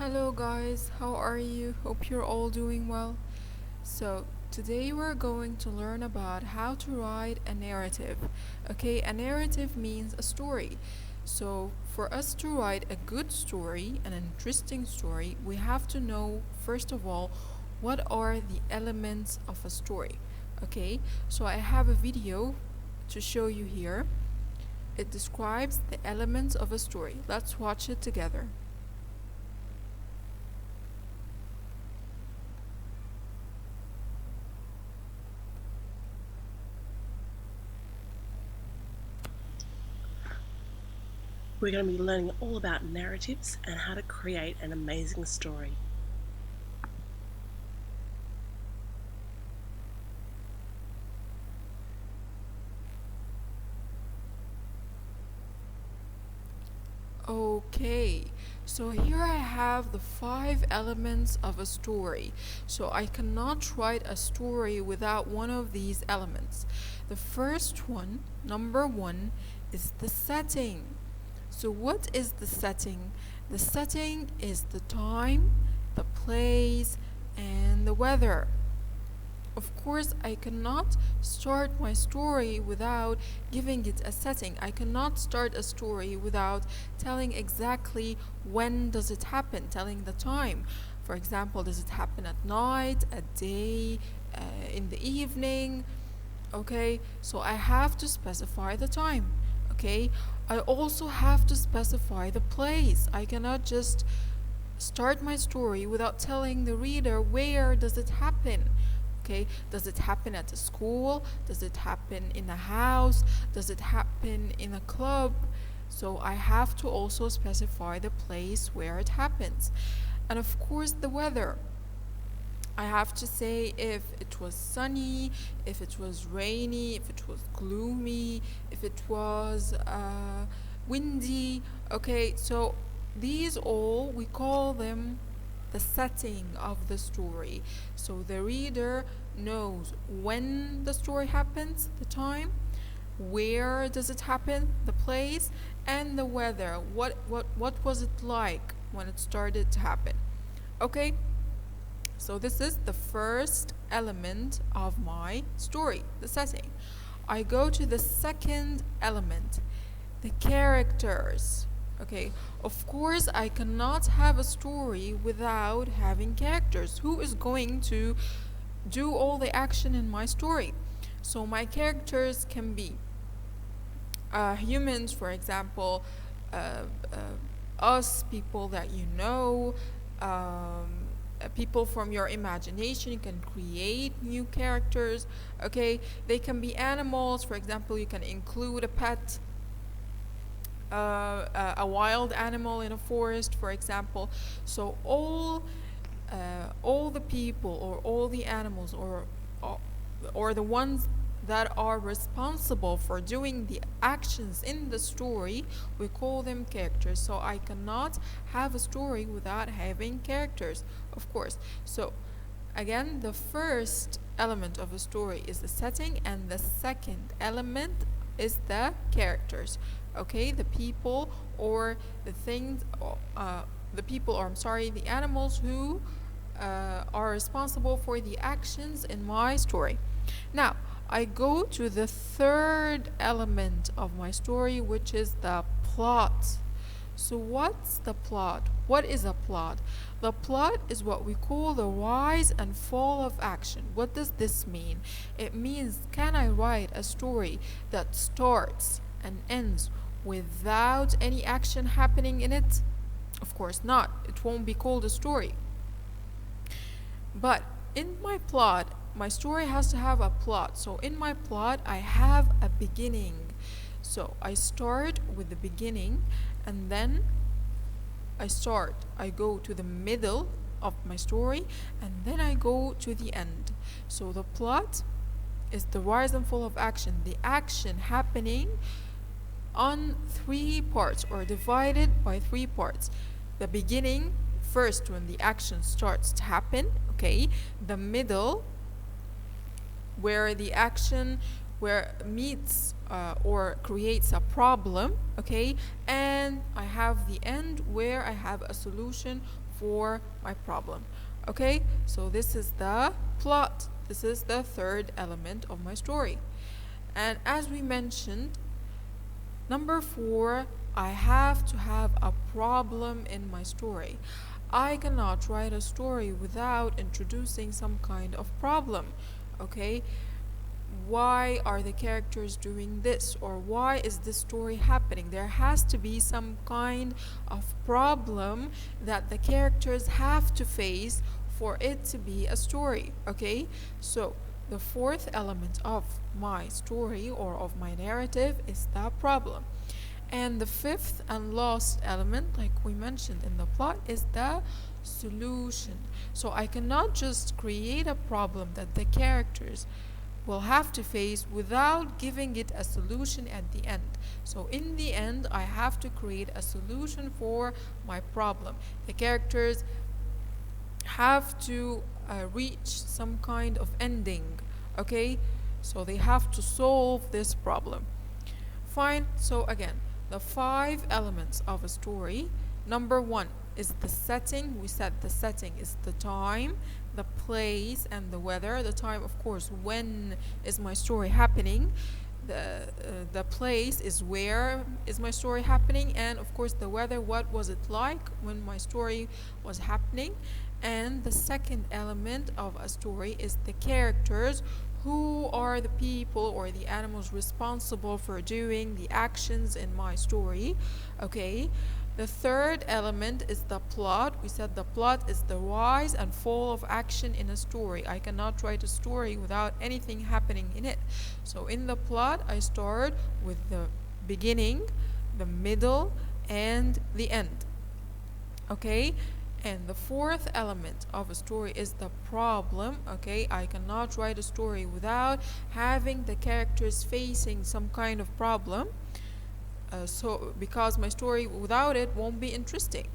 Hello guys, how are you? Hope you're all doing well. So, today we're going to learn about how to write a narrative. Okay, a narrative means a story. So, for us to write a good story, an interesting story, we have to know first of all what are the elements of a story. Okay, so I have a video to show you here. It describes the elements of a story. Let's watch it together. We're going to be learning all about narratives and how to create an amazing story. Okay, so here I have the 5 elements of a story. So I cannot write a story without one of these elements. The first one, number 1, is the setting. So what is the setting? The setting is the time, the place, and the weather. Of course, I cannot start my story without giving it a setting. I cannot start a story without telling exactly when does it happen, telling the time. For example, does it happen at night, at day, in the evening? Okay, so I have to specify the time. Okay, I also have to specify the place. I cannot just start my story without telling the reader where does it happen. Okay, does it happen at a school? Does it happen in a house? Does it happen in a club? So I have to also specify the place where it happens. And of course, the weather. I have to say if it was sunny, if it was rainy, if it was gloomy, if it was windy. Okay, so these all, we call them the setting of the story. So the reader knows when the story happens, the time, where does it happen, the place, and the weather. What was it like when it started to happen? Okay? So this is the first element of my story, the setting. I go to the second element, the characters. Okay, of course, I cannot have a story without having characters. Who is going to do all the action in my story? So my characters can be humans, for example, us, people that you know, people from your imagination. You can create new characters. Okay, they can be animals. For example, you can include a pet, a wild animal in a forest, for example. So all the people or all the animals or the ones that are responsible for doing the actions in the story, we call them characters. So I cannot have a story without having characters, of course. So again, the first element of a story is the setting, and the second element is the characters. Okay, the people or the things, the people, or I'm sorry, the animals who are responsible for the actions in my story. Now, I go to the third element of my story, which is the plot. So what's the plot? What is a plot? The plot is what we call the rise and fall of action. What does this mean? It means, can I write a story that starts and ends without any action happening in it? Of course not. It won't be called a story. But in my plot, my story has to have a plot. So in my plot, I have a beginning. So I start with the beginning, and then I go to the middle of my story, and then I go to the end. So the plot is the rise and fall of action, the action happening on 3 parts or divided by 3 parts. The beginning, first when the action starts to happen, okay, the middle, where the action meets or creates a problem, okay, and I have the end where I have a solution for my problem. Okay, so this is the plot. This is the third element of my story. And as we mentioned, number 4, I have to have a problem in my story. I cannot write a story without introducing some kind of problem. Okay, why are the characters doing this, or why is this story happening? There has to be some kind of problem that the characters have to face for it to be a story. Okay, so the fourth element of my story or of my narrative is the problem. And the fifth and last element, like we mentioned in the plot, is the solution. So I cannot just create a problem that the characters will have to face without giving it a solution at the end. So in the end, I have to create a solution for my problem. The characters have to reach some kind of ending. Okay, so they have to solve this problem. Fine. So again, the 5 elements of a story. Number 1 is the setting. We said the setting is the time, the place, and the weather. The time, of course, when is my story happening. The place is where is my story happening, and of course the weather, what was it like when my story was happening. And the second element of a story is the characters. Who are the people or the animals responsible for doing the actions in my story? Okay. The third element is the plot. We said the plot is the rise and fall of action in a story. I cannot write a story without anything happening in it. So in the plot, I start with the beginning, the middle, and the end. Okay? And the fourth element of a story is the problem. Okay, I cannot write a story without having the characters facing some kind of problem. So because my story without it won't be interesting.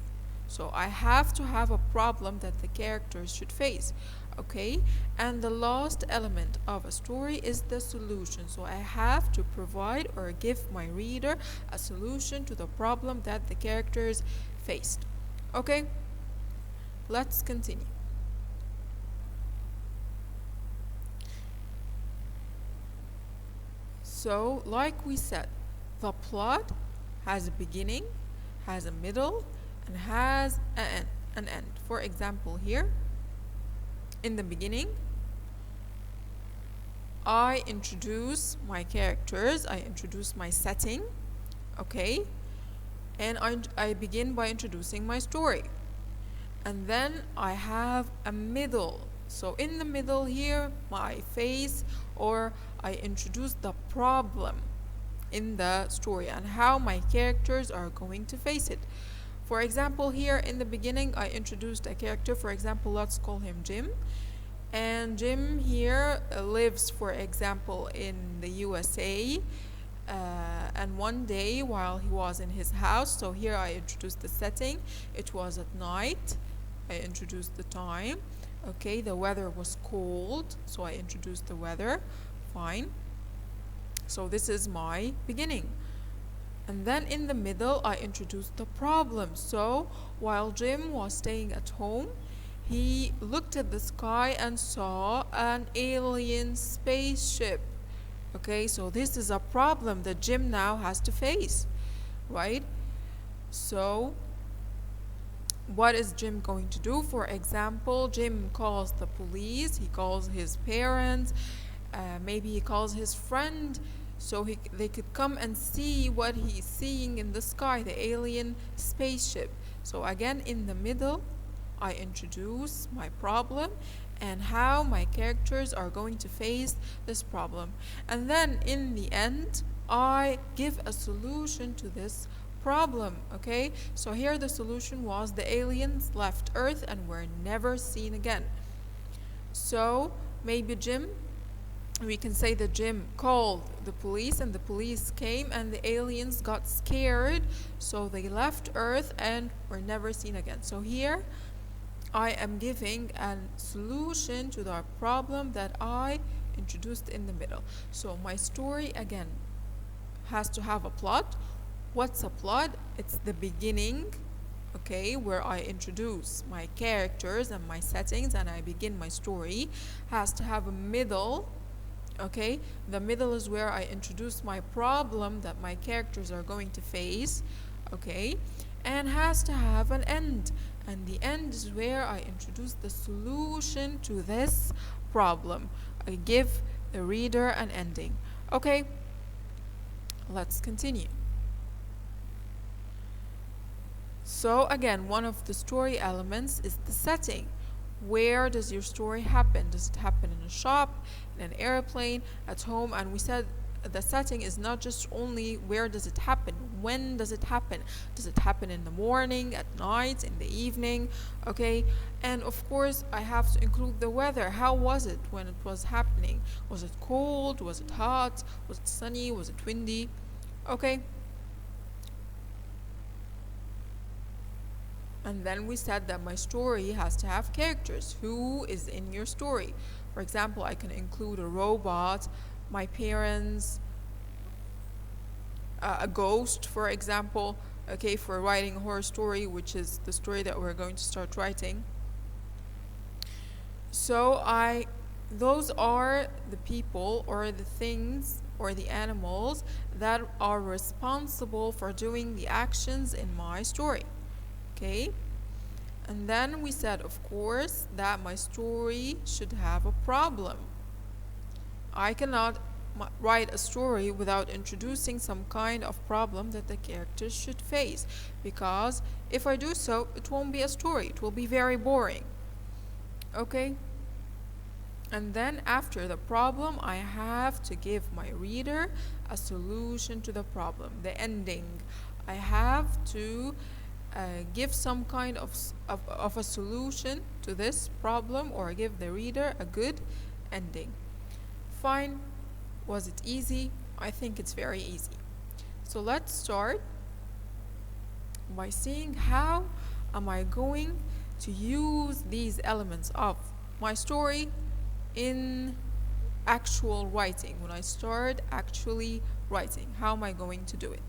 So I have to have a problem that the characters should face. Okay, and the last element of a story is the solution. So I have to provide or give my reader a solution to the problem that the characters faced. Okay. Let's continue. So, like we said, the plot has a beginning, has a middle, and has an end. For example, here, in the beginning, I introduce my characters, I introduce my setting, okay? And I begin by introducing my story. And then I have a middle. So in the middle here, my face, or I introduce the problem in the story and how my characters are going to face it. For example, here in the beginning, I introduced a character. For example, let's call him Jim. And Jim here lives, for example, in the USA. And one day while he was in his house, so here I introduced the setting. It was at night. I introduced the time. Okay, the weather was cold, so I introduced the weather. Fine. So this is my beginning. And then in the middle, I introduced the problem. So while Jim was staying at home, he looked at the sky and saw an alien spaceship. Okay, so this is a problem that Jim now has to face, right? So what is Jim going to do? For example, Jim calls the police, he calls his parents, maybe he calls his friend, so they could come and see what he's seeing in the sky, the alien spaceship. So again, in the middle, I introduce my problem and how my characters are going to face this problem. And then in the end, I give a solution to this problem. Okay, so here the solution was the aliens left Earth and were never seen again. So maybe we can say that Jim called the police and the police came and the aliens got scared, so they left Earth and were never seen again. So here I am giving a solution to the problem that I introduced in the middle. So my story again has to have a plot. What's a plot? It's the beginning, okay, where I introduce my characters and my settings and I begin my story, has to have a middle. Okay, the middle is where I introduce my problem that my characters are going to face, okay, and has to have an end. And the end is where I introduce the solution to this problem. I give the reader an ending. Okay, let's continue. So again, one of the story elements is the setting. Where does your story happen? Does it happen in a shop, in an airplane, at home? And we said the setting is not just only where does it happen, when does it happen? Does it happen in the morning, at night, in the evening? Okay, and of course I have to include the weather. How was it when it was happening? Was it cold? Was it hot? Was it sunny? Was it windy? Okay. And then we said that my story has to have characters. Who is in your story? For example, I can include a robot, my parents, a ghost, for example, okay, for writing a horror story, which is the story that we're going to start writing. So those are the people or the things or the animals that are responsible for doing the actions in my story. Okay, and then we said, of course, that my story should have a problem. I cannot write a story without introducing some kind of problem that the characters should face, because if I do so, it won't be a story. It will be very boring. Okay, and then after the problem, I have to give my reader a solution to the problem, the ending. I have to give some kind of a solution to this problem, or give the reader a good ending. Fine. Was it easy? I think it's very easy. So let's start by seeing how am I going to use these elements of my story in actual writing. When I start actually writing, how am I going to do it?